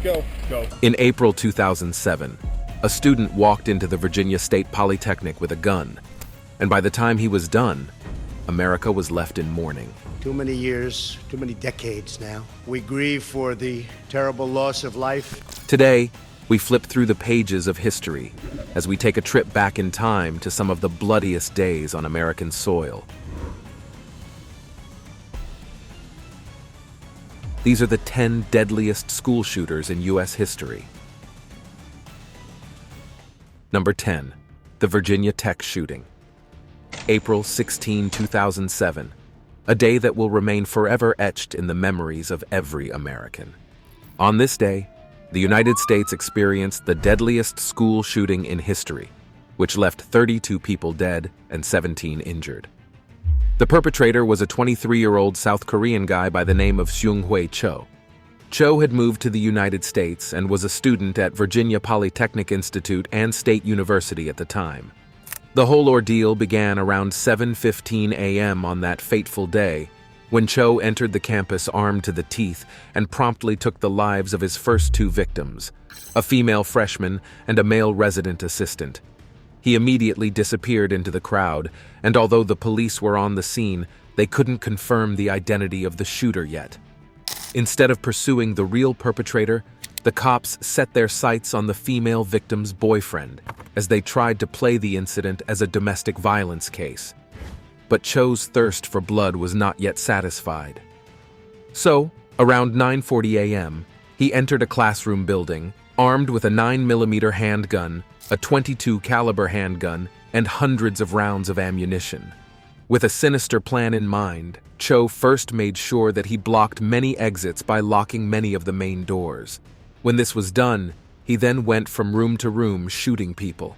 go. In April 2007, a student walked into the Virginia State Polytechnic with a gun, and by the time he was done, America was left in mourning. Too many years, too many decades now. We grieve for the terrible loss of life. Today, we flip through the pages of history as we take a trip back in time to some of the bloodiest days on American soil. These are the 10 deadliest school shooters in U.S. history. Number 10, the Virginia Tech shooting. April 16, 2007, a day that will remain forever etched in the memories of every American. On this day, the United States experienced the deadliest school shooting in history, which left 32 people dead and 17 injured. The perpetrator was a 23-year-old South Korean guy by the name of Seung-Hwae Cho. Cho had moved to the United States and was a student at Virginia Polytechnic Institute and State University at the time. The whole ordeal began around 7:15 a.m. on that fateful day, when Cho entered the campus armed to the teeth and promptly took the lives of his first two victims, a female freshman and a male resident assistant. He immediately disappeared into the crowd, and although the police were on the scene, they couldn't confirm the identity of the shooter yet. Instead of pursuing the real perpetrator, the cops set their sights on the female victim's boyfriend as they tried to play the incident as a domestic violence case. But Cho's thirst for blood was not yet satisfied. So, around 9:40 a.m., he entered a classroom building, armed with a 9mm handgun, a .22 caliber handgun, and hundreds of rounds of ammunition. With a sinister plan in mind, Cho first made sure that he blocked many exits by locking many of the main doors. When this was done, he then went from room to room shooting people.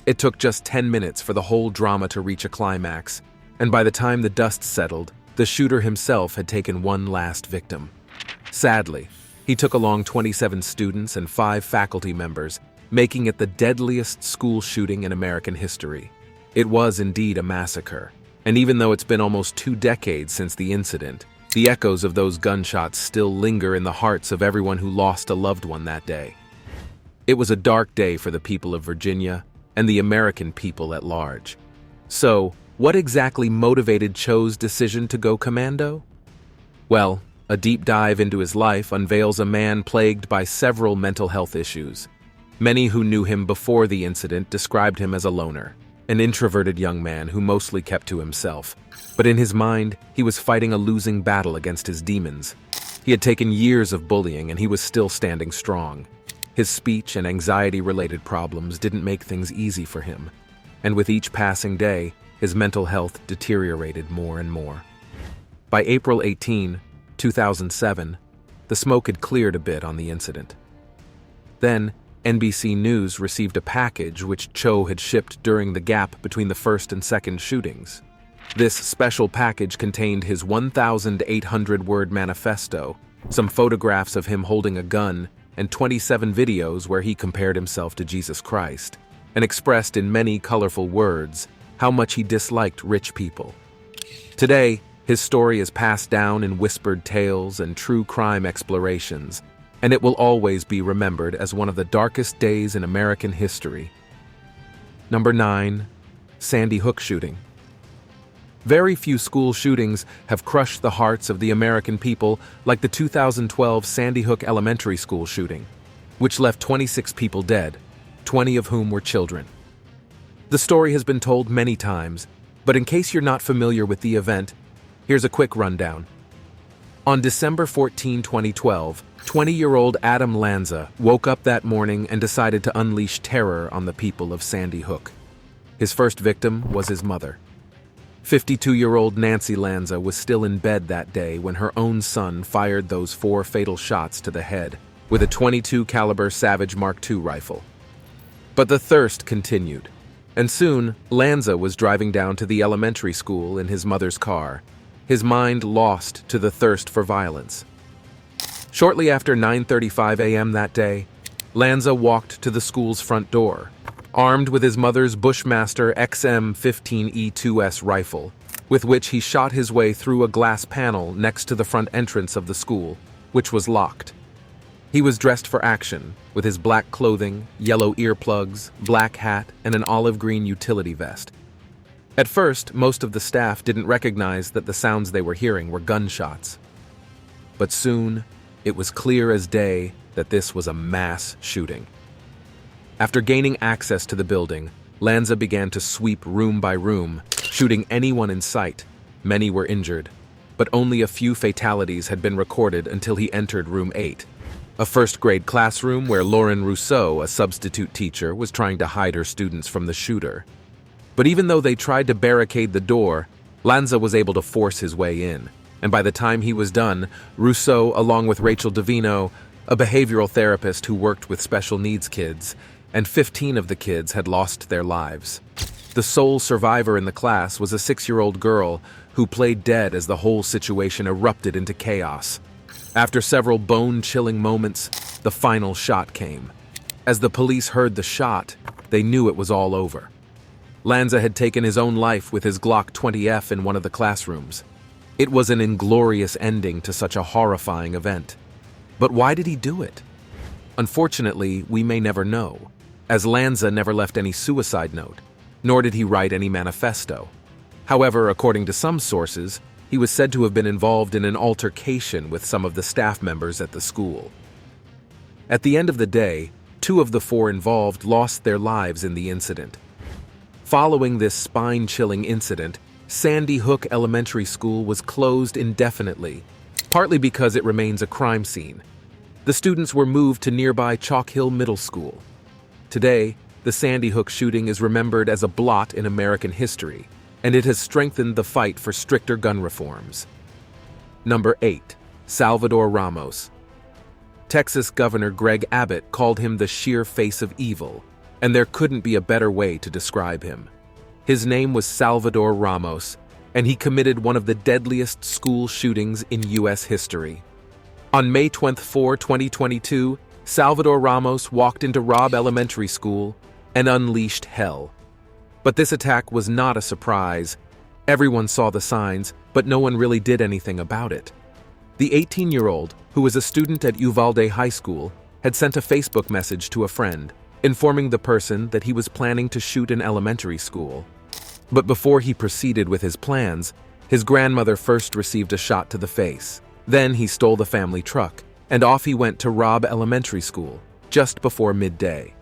It took just 10 minutes for the whole drama to reach a climax, and by the time the dust settled, the shooter himself had taken one last victim. Sadly, he took along 27 students and 5 faculty members, making it the deadliest school shooting in American history. It was indeed a massacre, and even though it's been almost 2 decades since the incident, the echoes of those gunshots still linger in the hearts of everyone who lost a loved one that day. It was a dark day for the people of Virginia and the American people at large. So, what exactly motivated Cho's decision to go commando? Well, a deep dive into his life unveils a man plagued by several mental health issues. Many who knew him before the incident described him as a loner, an introverted young man who mostly kept to himself. But in his mind, he was fighting a losing battle against his demons. He had taken years of bullying and he was still standing strong. His speech and anxiety-related problems didn't make things easy for him, and with each passing day, his mental health deteriorated more and more. By April 18, 2007, the smoke had cleared a bit on the incident. Then, NBC News received a package which Cho had shipped during the gap between the first and second shootings. This special package contained his 1,800-word manifesto, some photographs of him holding a gun, and 27 videos where he compared himself to Jesus Christ, and expressed in many colorful words how much he disliked rich people. Today, his story is passed down in whispered tales and true crime explorations, and it will always be remembered as one of the darkest days in American history. Number 9, Sandy Hook shooting. Very few school shootings have crushed the hearts of the American people like the 2012 Sandy Hook Elementary School shooting, which left 26 people dead, 20 of whom were children. The story has been told many times, but in case you're not familiar with the event, here's a quick rundown. On December 14, 2012, 20-year-old Adam Lanza woke up that morning and decided to unleash terror on the people of Sandy Hook. His first victim was his mother. 52-year-old Nancy Lanza was still in bed that day when her own son fired those 4 fatal shots to the head with a .22 caliber Savage Mark II rifle. But the thirst continued, and soon Lanza was driving down to the elementary school in his mother's car, his mind lost to the thirst for violence. Shortly after 9:35 a.m. that day, Lanza walked to the school's front door, armed with his mother's Bushmaster XM-15E2S rifle, with which he shot his way through a glass panel next to the front entrance of the school, which was locked. He was dressed for action, with his black clothing, yellow earplugs, black hat, and an olive green utility vest. At first, most of the staff didn't recognize that the sounds they were hearing were gunshots. But soon, it was clear as day that this was a mass shooting. After gaining access to the building, Lanza began to sweep room by room, shooting anyone in sight. Many were injured, but only a few fatalities had been recorded until he entered room 8, a first-grade classroom where Lauren Rousseau, a substitute teacher, was trying to hide her students from the shooter. But even though they tried to barricade the door, Lanza was able to force his way in, and by the time he was done, Rousseau, along with Rachel Davino, a behavioral therapist who worked with special needs kids, and 15 of the kids had lost their lives. The sole survivor in the class was a 6-year-old girl who played dead as the whole situation erupted into chaos. After several bone-chilling moments, the final shot came. As the police heard the shot, they knew it was all over. Lanza had taken his own life with his Glock 20F in one of the classrooms. It was an inglorious ending to such a horrifying event. But why did he do it? Unfortunately, we may never know, as Lanza never left any suicide note, nor did he write any manifesto. However, according to some sources, he was said to have been involved in an altercation with some of the staff members at the school. At the end of the day, 2 of the 4 involved lost their lives in the incident. Following this spine-chilling incident, Sandy Hook Elementary School was closed indefinitely, partly because it remains a crime scene. The students were moved to nearby Chalk Hill Middle School. Today, the Sandy Hook shooting is remembered as a blot in American history, and it has strengthened the fight for stricter gun reforms. Number 8. Salvador Ramos. Texas Governor Greg Abbott called him the sheer face of evil, and there couldn't be a better way to describe him. His name was Salvador Ramos, and he committed one of the deadliest school shootings in U.S. history. On May 24, 2022, Salvador Ramos walked into Robb Elementary School and unleashed hell. But this attack was not a surprise. Everyone saw the signs, but no one really did anything about it. The 18-year-old, who was a student at Uvalde High School, had sent a Facebook message to a friend, informing the person that he was planning to shoot an elementary school. But before he proceeded with his plans, his grandmother first received a shot to the face. Then he stole the family truck, and off he went to Robb Elementary School, just before midday.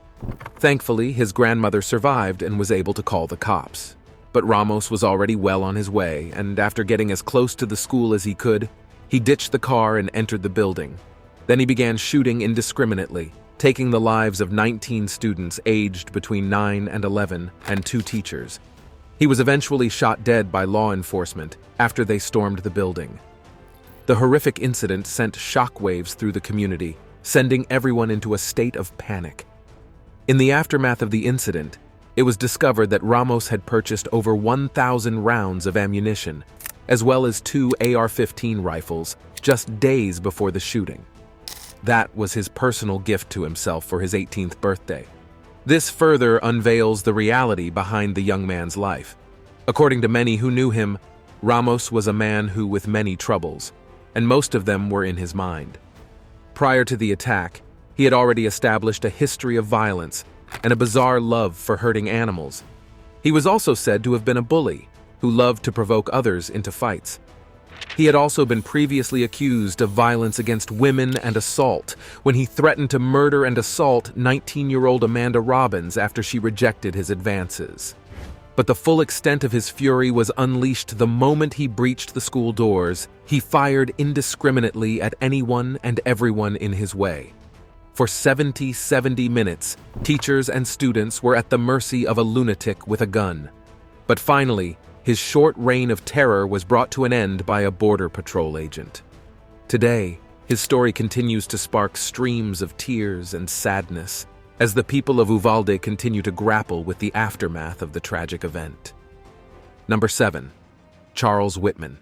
Thankfully, his grandmother survived and was able to call the cops. But Ramos was already well on his way, and after getting as close to the school as he could, he ditched the car and entered the building. Then he began shooting indiscriminately, taking the lives of 19 students aged between 9 and 11 and 2 teachers. He was eventually shot dead by law enforcement after they stormed the building. The horrific incident sent shockwaves through the community, sending everyone into a state of panic. In the aftermath of the incident, it was discovered that Ramos had purchased over 1,000 rounds of ammunition, as well as 2 AR-15 rifles, just days before the shooting. That was his personal gift to himself for his 18th birthday. This further unveils the reality behind the young man's life. According to many who knew him, Ramos was a man who with many troubles, and most of them were in his mind. Prior to the attack, he had already established a history of violence and a bizarre love for hurting animals. He was also said to have been a bully who loved to provoke others into fights. He had also been previously accused of violence against women and assault when he threatened to murder and assault 19-year-old Amanda Robbins after she rejected his advances. But the full extent of his fury was unleashed the moment he breached the school doors. He fired indiscriminately at anyone and everyone in his way. For 70 minutes, teachers and students were at the mercy of a lunatic with a gun. But finally, his short reign of terror was brought to an end by a Border Patrol agent. Today, his story continues to spark streams of tears and sadness as the people of Uvalde continue to grapple with the aftermath of the tragic event. Number 7. Charles Whitman.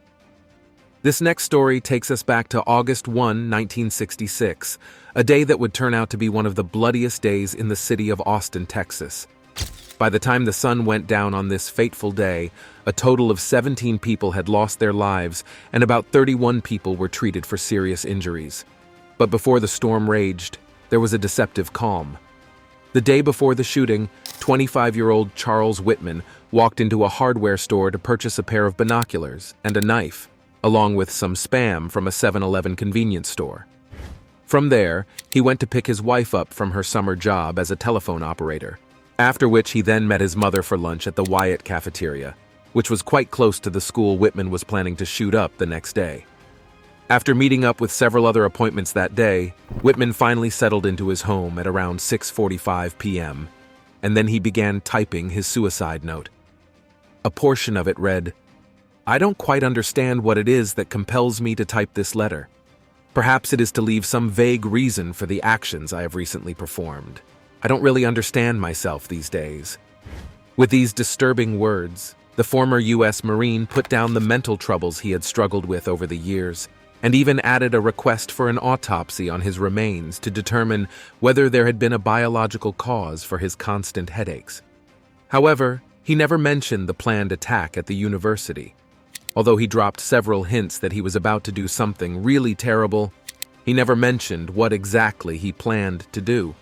This next story takes us back to August 1, 1966, a day that would turn out to be one of the bloodiest days in the city of Austin, Texas. By the time the sun went down on this fateful day, a total of 17 people had lost their lives and about 31 people were treated for serious injuries. But before the storm raged, there was a deceptive calm. The day before the shooting, 25-year-old Charles Whitman walked into a hardware store to purchase a pair of binoculars and a knife, along with some Spam from a 7-Eleven convenience store. From there, he went to pick his wife up from her summer job as a telephone operator, after which he then met his mother for lunch at the Wyatt cafeteria, which was quite close to the school Whitman was planning to shoot up the next day. After meeting up with several other appointments that day, Whitman finally settled into his home at around 6:45 p.m., and then he began typing his suicide note. A portion of it read, "I don't quite understand what it is that compels me to type this letter. Perhaps it is to leave some vague reason for the actions I have recently performed. I don't really understand myself these days." With these disturbing words, the former U.S. Marine put down the mental troubles he had struggled with over the years, and even added a request for an autopsy on his remains to determine whether there had been a biological cause for his constant headaches. However, he never mentioned the planned attack at the university. Although he dropped several hints that he was about to do something really terrible, he never mentioned what exactly he planned to do.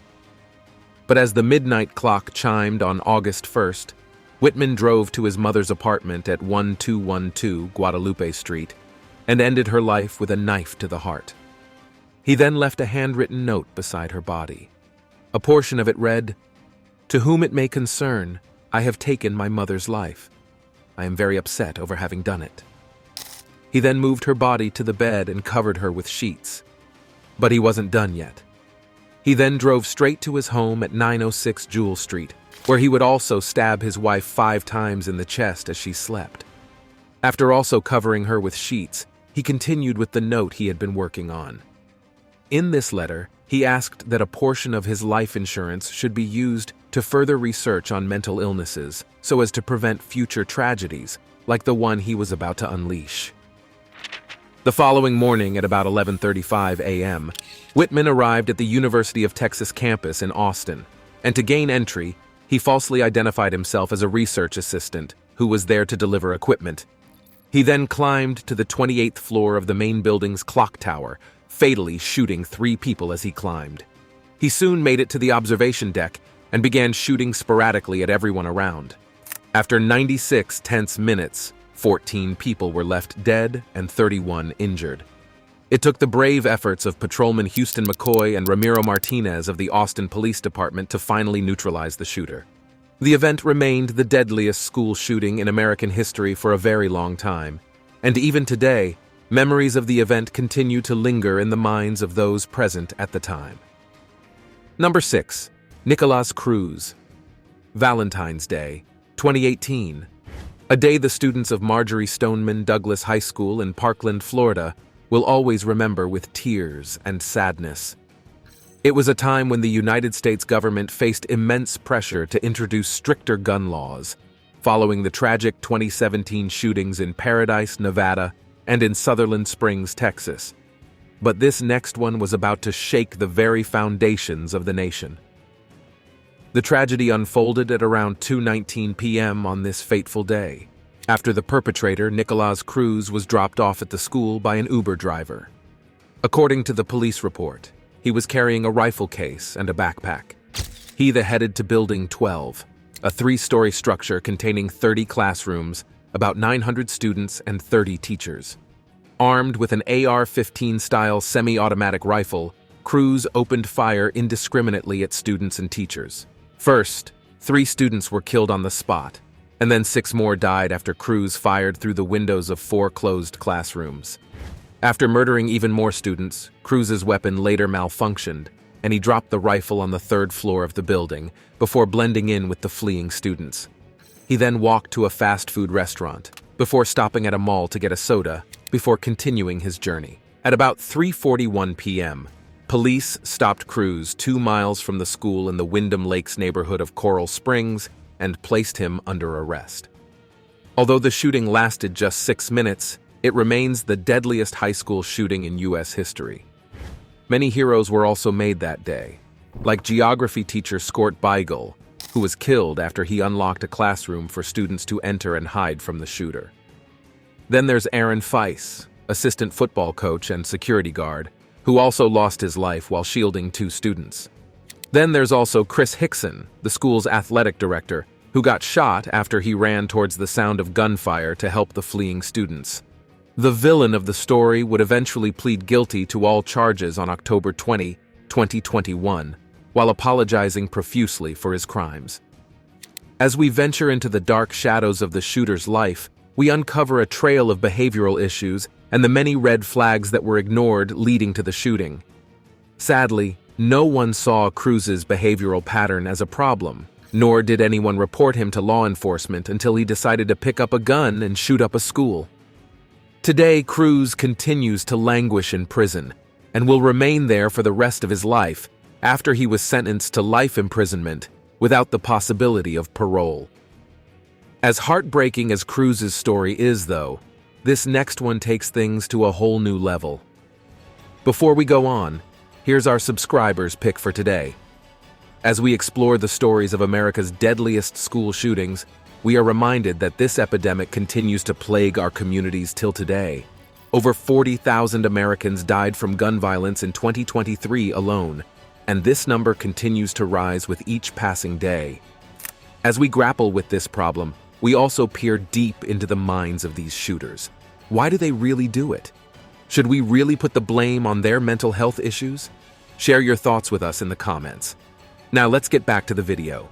But as the midnight clock chimed on August 1st, Whitman drove to his mother's apartment at 1212 Guadalupe Street and ended her life with a knife to the heart. He then left a handwritten note beside her body. A portion of it read, "To whom it may concern, I have taken my mother's life. I am very upset over having done it." He then moved her body to the bed and covered her with sheets. But he wasn't done yet. He then drove straight to his home at 906 Jewel Street, where he would also stab his wife 5 times in the chest as she slept. After also covering her with sheets, he continued with the note he had been working on. In this letter, he asked that a portion of his life insurance should be used to further research on mental illnesses so as to prevent future tragedies like the one he was about to unleash. The following morning at about 11:35 a.m., Whitman arrived at the University of Texas campus in Austin, and to gain entry, he falsely identified himself as a research assistant who was there to deliver equipment. He then climbed to the 28th floor of the main building's clock tower, fatally shooting 3 people as he climbed. He soon made it to the observation deck and began shooting sporadically at everyone around. After 96 tense minutes, 14 people were left dead and 31 injured. It took the brave efforts of Patrolman Houston McCoy and Ramiro Martinez of the Austin Police Department to finally neutralize the shooter. The event remained the deadliest school shooting in American history for a very long time, and even today, memories of the event continue to linger in the minds of those present at the time. Number 6. Nicholas Cruz. Valentine's Day, 2018. A day the students of Marjorie Stoneman Douglas High School in Parkland, Florida, will always remember with tears and sadness. It was a time when the United States government faced immense pressure to introduce stricter gun laws, following the tragic 2017 shootings in Paradise, Nevada, and in Sutherland Springs, Texas. But this next one was about to shake the very foundations of the nation. The tragedy unfolded at around 2:19 p.m. on this fateful day, after the perpetrator, Nicholas Cruz, was dropped off at the school by an Uber driver. According to the police report, he was carrying a rifle case and a backpack. He headed to Building 12, a 3-story structure containing 30 classrooms, about 900 students, and 30 teachers. Armed with an AR-15-style semi-automatic rifle, Cruz opened fire indiscriminately at students and teachers. First, 3 students were killed on the spot, and then 6 more died after Cruz fired through the windows of 4 closed classrooms. After murdering even more students, Cruz's weapon later malfunctioned, and he dropped the rifle on the 3rd floor of the building before blending in with the fleeing students. He then walked to a fast food restaurant, before stopping at a mall to get a soda, before continuing his journey. At about 3:41 p.m., police stopped Cruz 2 miles from the school in the Wyndham Lakes neighborhood of Coral Springs and placed him under arrest. Although the shooting lasted just 6 minutes, it remains the deadliest high school shooting in U.S. history. Many heroes were also made that day, like geography teacher Scort Beigel, who was killed after he unlocked a classroom for students to enter and hide from the shooter. Then there's Aaron Weiss, assistant football coach and security guard, who also lost his life while shielding 2 students. Then there's also Chris Hickson, the school's athletic director, who got shot after he ran towards the sound of gunfire to help the fleeing students. The villain of the story would eventually plead guilty to all charges on October 20, 2021, while apologizing profusely for his crimes. As we venture into the dark shadows of the shooter's life, we uncover a trail of behavioral issues and the many red flags that were ignored leading to the shooting. Sadly, no one saw Cruz's behavioral pattern as a problem, nor did anyone report him to law enforcement until he decided to pick up a gun and shoot up a school. Today, Cruz continues to languish in prison and will remain there for the rest of his life after he was sentenced to life imprisonment without the possibility of parole. As heartbreaking as Cruz's story is, though, this next one takes things to a whole new level. Before we go on, here's our subscribers' pick for today. As we explore the stories of America's deadliest school shootings, we are reminded that this epidemic continues to plague our communities till today. Over 40,000 Americans died from gun violence in 2023 alone, and this number continues to rise with each passing day. As we grapple with this problem, we also peer deep into the minds of these shooters. Why do they really do it? Should we really put the blame on their mental health issues? Share your thoughts with us in the comments. Now let's get back to the video.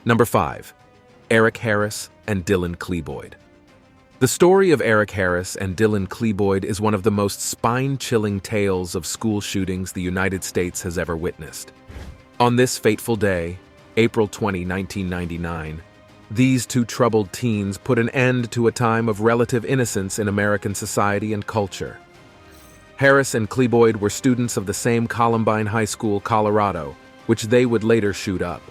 Number 5. Eric Harris and Dylan Klebold. The story of Eric Harris and Dylan Klebold is one of the most spine-chilling tales of school shootings the United States has ever witnessed. On this fateful day, April 20, 1999, these 2 troubled teens put an end to a time of relative innocence in American society and culture. Harris and Klebold were students of the same Columbine High School, Colorado, which they would later shoot up.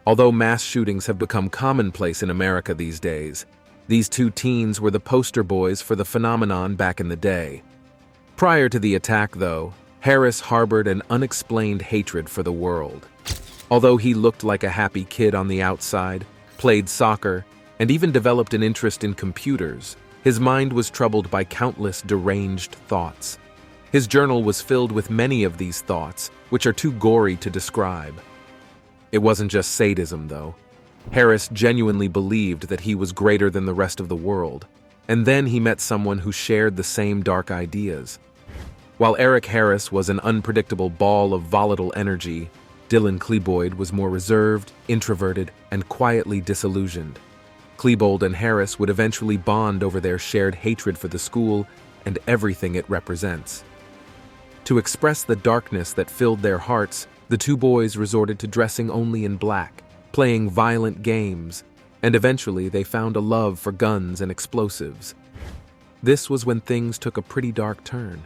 Although mass shootings have become commonplace in America these days, these 2 teens were the poster boys for the phenomenon back in the day. Prior to the attack, though, Harris harbored an unexplained hatred for the world. Although he looked like a happy kid on the outside, played soccer, and even developed an interest in computers, his mind was troubled by countless deranged thoughts. His journal was filled with many of these thoughts, which are too gory to describe. It wasn't just sadism, though. Harris genuinely believed that he was greater than the rest of the world, and then he met someone who shared the same dark ideas. While Eric Harris was an unpredictable ball of volatile energy, Dylan Klebold was more reserved, introverted, and quietly disillusioned. Klebold and Harris would eventually bond over their shared hatred for the school and everything it represents. To express the darkness that filled their hearts, the 2 boys resorted to dressing only in black, playing violent games, and eventually they found a love for guns and explosives. This was when things took a pretty dark turn.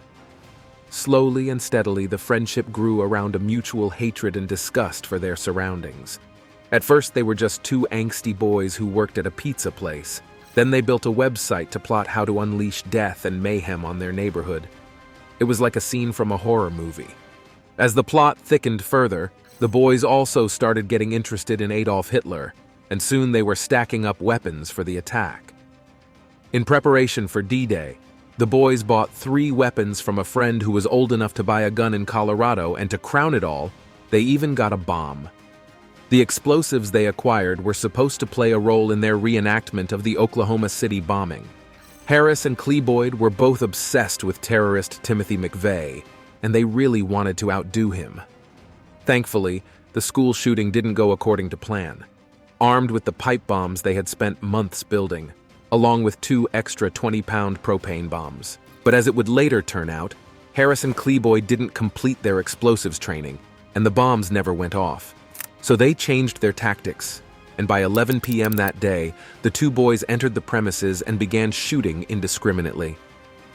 Slowly and steadily, the friendship grew around a mutual hatred and disgust for their surroundings. At first, they were just 2 angsty boys who worked at a pizza place. Then they built a website to plot how to unleash death and mayhem on their neighborhood. It was like a scene from a horror movie. As the plot thickened further, the boys also started getting interested in Adolf Hitler, and soon they were stacking up weapons for the attack. In preparation for D-Day, the boys bought 3 weapons from a friend who was old enough to buy a gun in Colorado, and to crown it all, they even got a bomb. The explosives they acquired were supposed to play a role in their reenactment of the Oklahoma City bombing. Harris and Klebold were both obsessed with terrorist Timothy McVeigh, and they really wanted to outdo him. Thankfully, the school shooting didn't go according to plan. Armed with the pipe bombs they had spent months building, along with 2 extra 20-pound propane bombs. But as it would later turn out, Harris and Klebold didn't complete their explosives training, and the bombs never went off. So they changed their tactics, and by 11 p.m. that day, the 2 boys entered the premises and began shooting indiscriminately.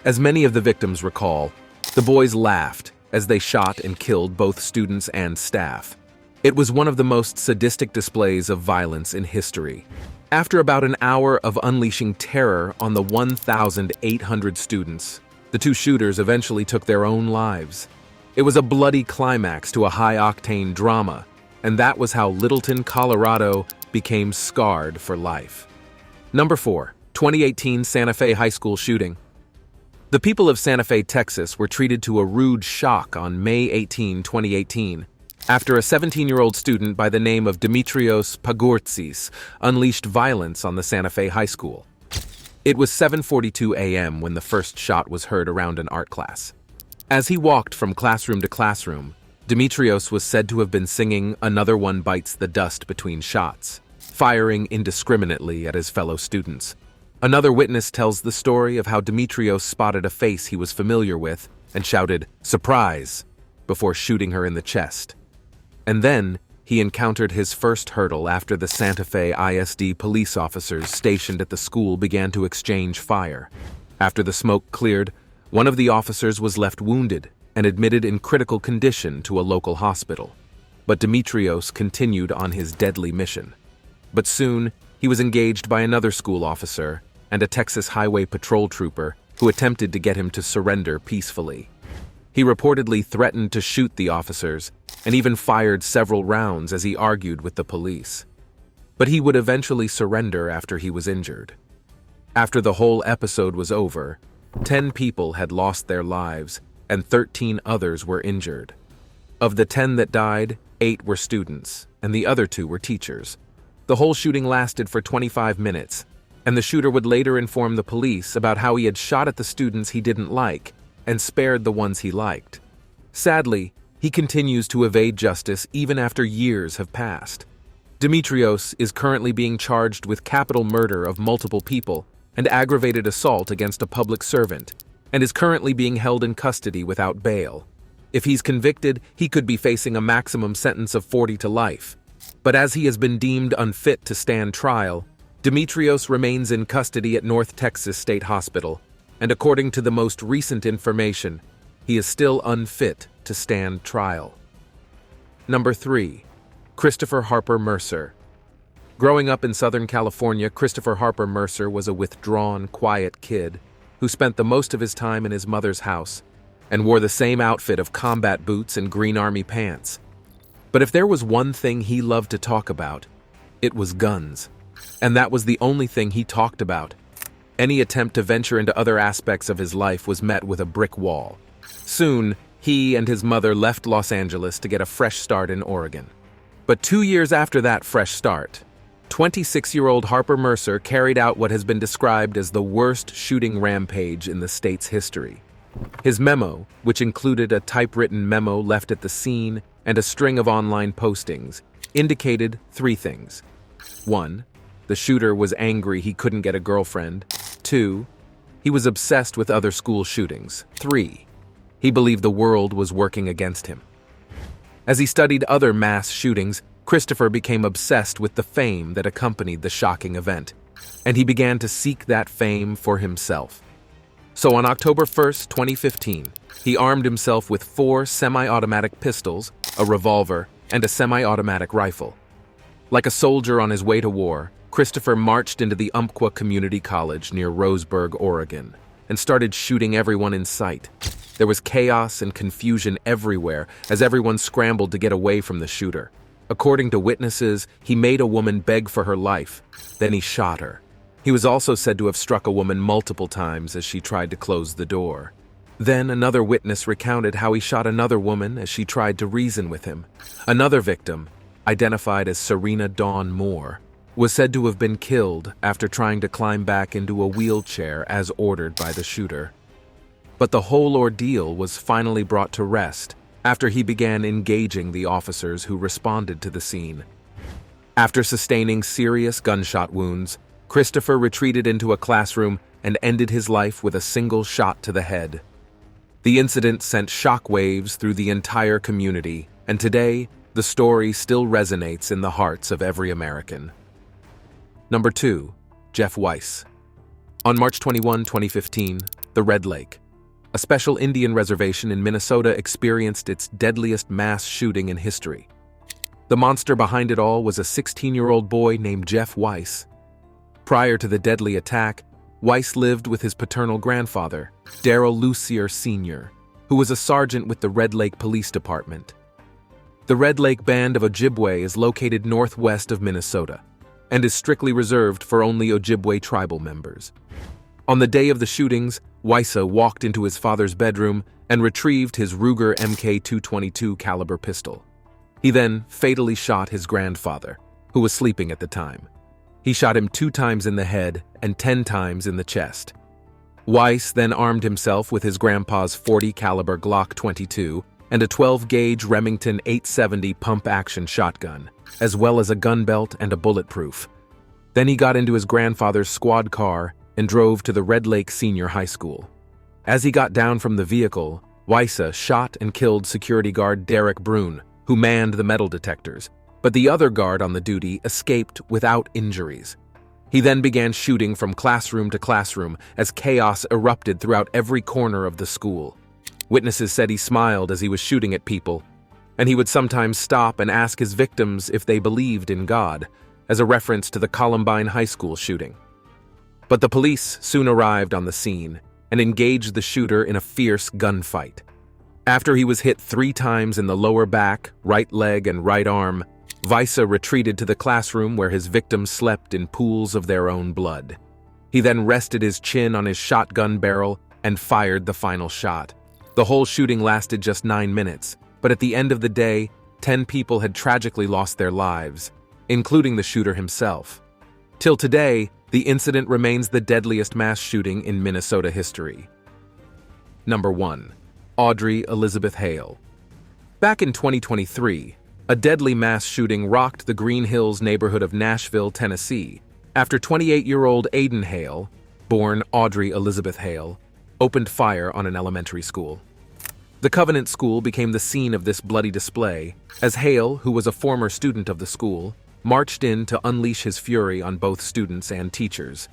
As many of the victims recall, the boys laughed as they shot and killed both students and staff. It was one of the most sadistic displays of violence in history. After about an hour of unleashing terror on the 1,800 students, the 2 shooters eventually took their own lives. It was a bloody climax to a high-octane drama, and that was how Littleton, Colorado became scarred for life. Number 4. 2018 Santa Fe High School shooting. The people of Santa Fe, Texas were treated to a rude shock on May 18, 2018, after a 17-year-old student by the name of Dimitrios Pagortzis unleashed violence on the Santa Fe High School. It was 7:42 a.m. when the first shot was heard around an art class. As he walked from classroom to classroom, Dimitrios was said to have been singing "Another One Bites the Dust Between Shots," firing indiscriminately at his fellow students. Another witness tells the story of how Dimitrios spotted a face he was familiar with and shouted, "Surprise!" before shooting her in the chest. And then, he encountered his first hurdle after the Santa Fe ISD police officers stationed at the school began to exchange fire. After the smoke cleared, one of the officers was left wounded and admitted in critical condition to a local hospital. But Dimitrios continued on his deadly mission. But soon, he was engaged by another school officer and a Texas Highway Patrol trooper who attempted to get him to surrender peacefully. He reportedly threatened to shoot the officers and even fired several rounds as he argued with the police. But he would eventually surrender after he was injured. After the whole episode was over, 10 people had lost their lives and 13 others were injured. Of the 10 that died, 8 were students and the other 2 were teachers. The whole shooting lasted for 25 minutes, and the shooter would later inform the police about how he had shot at the students he didn't like and spared the ones he liked. Sadly, he continues to evade justice even after years have passed. Dimitrios is currently being charged with capital murder of multiple people and aggravated assault against a public servant, and is currently being held in custody without bail. If he's convicted, he could be facing a maximum sentence of 40 to life. But as he has been deemed unfit to stand trial, Dimitrios remains in custody at North Texas State Hospital, and according to the most recent information, he is still unfit to stand trial. Number 3. Christopher Harper Mercer. Growing up in Southern California, Christopher Harper Mercer was a withdrawn, quiet kid who spent the most of his time in his mother's house and wore the same outfit of combat boots and green army pants. But if there was one thing he loved to talk about, it was guns. And that was the only thing he talked about. Any attempt to venture into other aspects of his life was met with a brick wall. Soon, he and his mother left Los Angeles to get a fresh start in Oregon. But 2 years after that fresh start, 26-year-old Harper Mercer carried out what has been described as the worst shooting rampage in the state's history. His memo, which included a typewritten memo left at the scene and a string of online postings, indicated 3 things. 1. The shooter was angry he couldn't get a girlfriend. 2. He was obsessed with other school shootings. 3. He believed the world was working against him. As he studied other mass shootings, Christopher became obsessed with the fame that accompanied the shocking event, and he began to seek that fame for himself. So on October 1st, 2015, he armed himself with 4 semi-automatic pistols, a revolver, and a semi-automatic rifle. Like a soldier on his way to war, Christopher marched into the Umpqua Community College near Roseburg, Oregon, and started shooting everyone in sight. There was chaos and confusion everywhere as everyone scrambled to get away from the shooter. According to witnesses, he made a woman beg for her life. Then he shot her. He was also said to have struck a woman multiple times as she tried to close the door. Then another witness recounted how he shot another woman as she tried to reason with him. Another victim, identified as Serena Dawn Moore, was said to have been killed after trying to climb back into a wheelchair as ordered by the shooter. But the whole ordeal was finally brought to rest after he began engaging the officers who responded to the scene. After sustaining serious gunshot wounds, Christopher retreated into a classroom and ended his life with a single shot to the head. The incident sent shockwaves through the entire community, and today, the story still resonates in the hearts of every American. Number 2. Jeff Weiss. On March 21, 2015, the Red Lake, a special Indian reservation in Minnesota, experienced its deadliest mass shooting in history. The monster behind it all was a 16-year-old boy named Jeff Weiss. Prior to the deadly attack, Weiss lived with his paternal grandfather, Darrell Lucier Sr., who was a sergeant with the Red Lake Police Department. The Red Lake Band of Ojibwe is located northwest of Minnesota and is strictly reserved for only Ojibwe tribal members. On the day of the shootings, Weiss walked into his father's bedroom and retrieved his Ruger MK222 caliber pistol. He then fatally shot his grandfather, who was sleeping at the time. He shot him 2 times in the head and 10 times in the chest. Weiss then armed himself with his grandpa's .40 caliber Glock 22 and a 12-gauge Remington 870 pump-action shotgun, as well as a gun belt and a bulletproof. Then he got into his grandfather's squad car and drove to the Red Lake Senior High School. As he got down from the vehicle, Weiss shot and killed security guard Derek Brune, who manned the metal detectors, but the other guard on the duty escaped without injuries. He then began shooting from classroom to classroom as chaos erupted throughout every corner of the school. Witnesses said he smiled as he was shooting at people, and he would sometimes stop and ask his victims if they believed in God, as a reference to the Columbine High School shooting. But the police soon arrived on the scene and engaged the shooter in a fierce gunfight. After he was hit 3 times in the lower back, right leg, and right arm, Weiss retreated to the classroom where his victims slept in pools of their own blood. He then rested his chin on his shotgun barrel and fired the final shot. The whole shooting lasted just 9 minutes, but at the end of the day, 10 people had tragically lost their lives, including the shooter himself. Till today, the incident remains the deadliest mass shooting in Minnesota history. Number 1. Audrey Elizabeth Hale. Back in 2023, a deadly mass shooting rocked the Green Hills neighborhood of Nashville, Tennessee, after 28-year-old Aiden Hale, born Audrey Elizabeth Hale, opened fire on an elementary school. The Covenant School became the scene of this bloody display, as Hale, who was a former student of the school, marched in to unleash his fury on both students and teachers.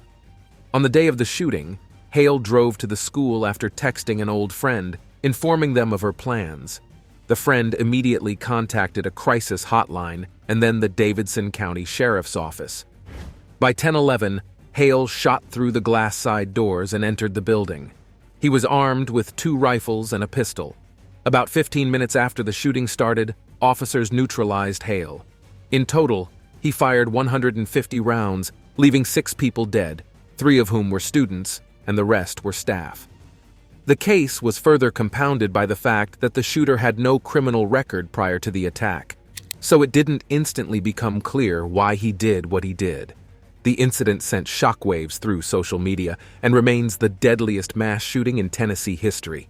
On the day of the shooting, Hale drove to the school after texting an old friend, informing them of her plans. The friend immediately contacted a crisis hotline and then the Davidson County Sheriff's Office. By 10:11, Hale shot through the glass side doors and entered the building. He was armed with 2 rifles and a pistol. About 15 minutes after the shooting started, officers neutralized Hale. In total, he fired 150 rounds, leaving 6 people dead, 3 of whom were students, and the rest were staff. The case was further compounded by the fact that the shooter had no criminal record prior to the attack, so it didn't instantly become clear why he did what he did. The incident sent shockwaves through social media and remains the deadliest mass shooting in Tennessee history.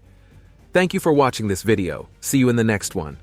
Thank you for watching this video. See you in the next one.